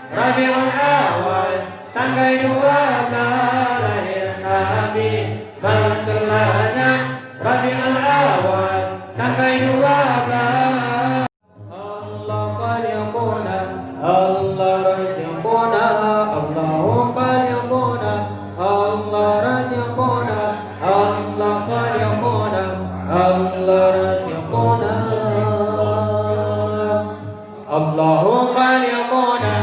Rabiul Awal, tanggal 12 lahir Nabi. Malam selanya Rabiul Awal, tanggal 12. Allah khaliquna, Allah raziquna, Allahu khaliquna, Allah raziquna, Allah khaliquna, Allah raziquna, Allahu khaliquna,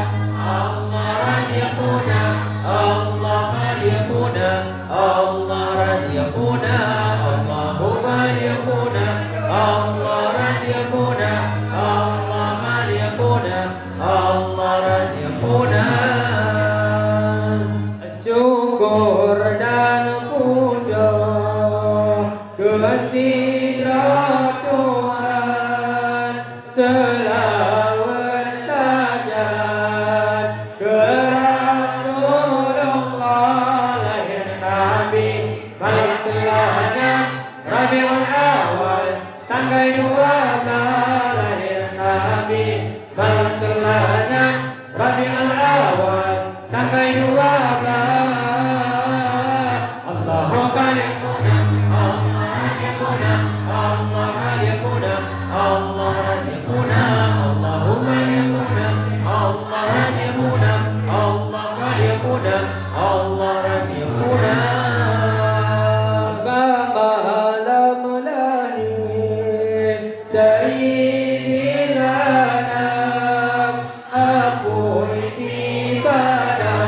Allah raziquna, Allah khaliquna, Allah raziquna, Allahu khaliquna, Allah raziquna, Allah khaliquna, Allah raziquna. Syukur dan puja kehadirat Tuhan, selawat sajat ke Rasulullah lahir Nabi. Malam selanya Rabiul Awal, tanggal 12 lahir Nabi. Malam selanya Rabiul Awal, tanggal 12. Allahu khaliquna, Allah raziquna, Allah khaliquna, Allah raziquna, Allahu khaliquna, Allah raziquna, Allah khaliquna, Allah raziquna. Malam lahir Sayyidil Anam, aku ibadah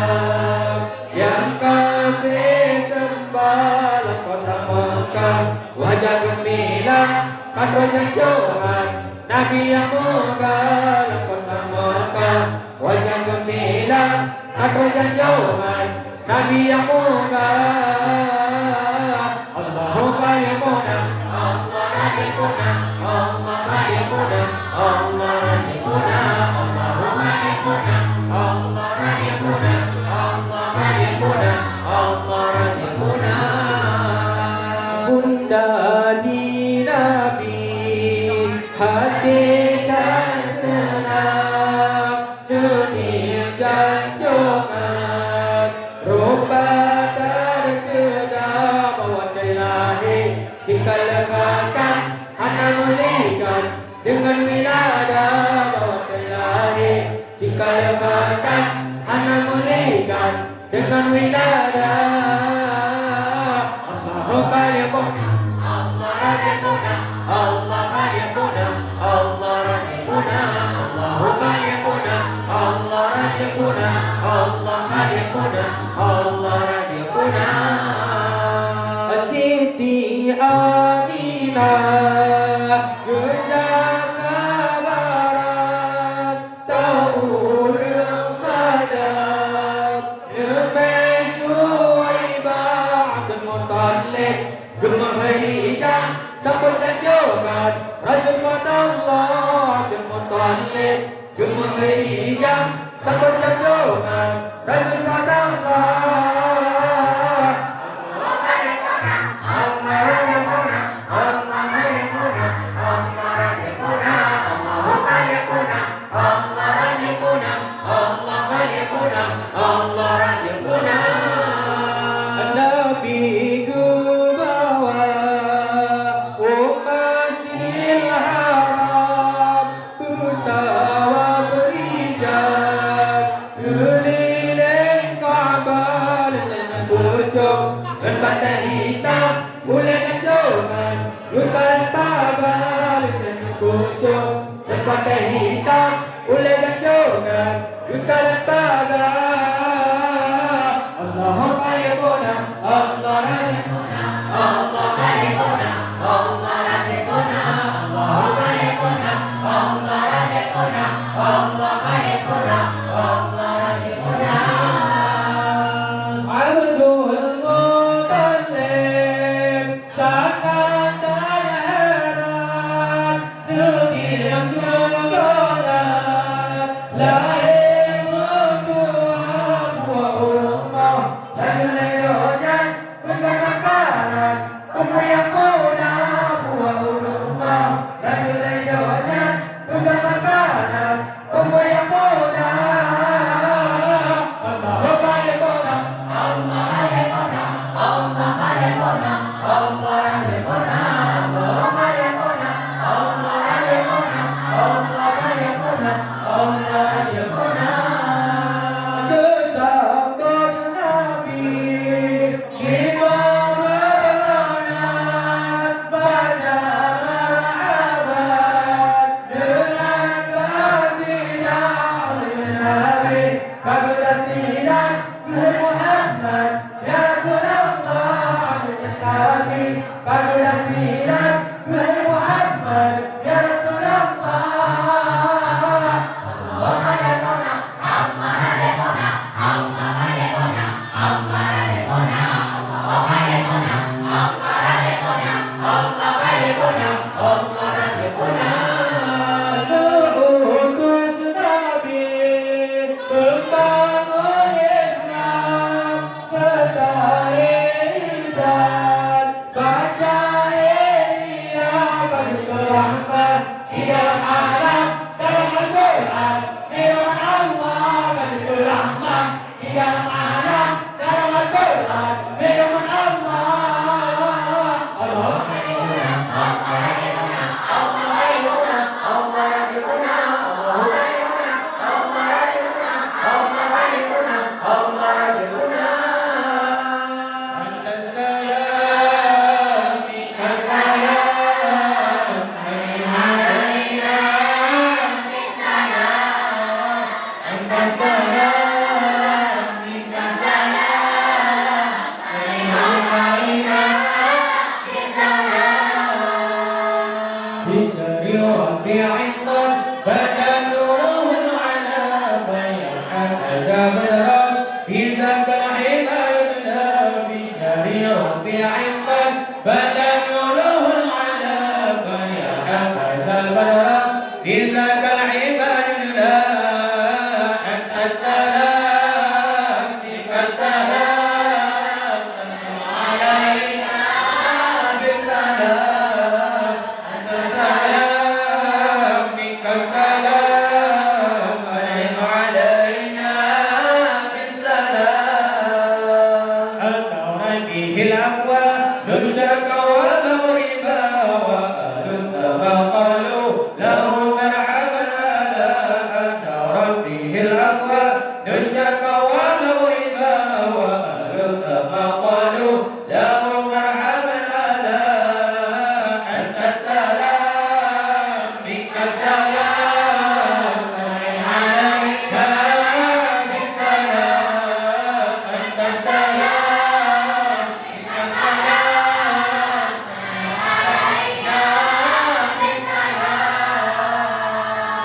yang kasih sembah kota Mekah. Wajah gemilang kan wajah Tuhan Nabi yang mulia kota Mekah. Wajah gemilang kan wajah Tuhan Nabi yang mulia. Allahu khaliquna, Allah raziquna, Allah khaliquna, Allah raziquna, Allahu khaliquna, Allah raziquna, Allah khaliquna, Allah raziquna. Bunda di Nabi hati dan senang, dunia ganjongan rupa tersedak bawa ilahi. Jika legakan anak melihat dengan wiladah bawa ilahi. Jika legakan anak melihat dengan wiladah. Allahu khaliquna, Allah raziquna, Allah khaliquna, Allah raziquna, Allahu khaliquna, Allah raziquna, Allah khaliquna, Allah raziquna. Siti Aminah gejala barat, taurul qadar Yemesui ba'dul mutallib. Gemah hijab sampai sanjungan Rasul Allah Abdul Muttalib. Gemah hijab sampai sanjungan Rasul Allah. Umma yang muda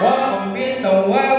وهم بالتواب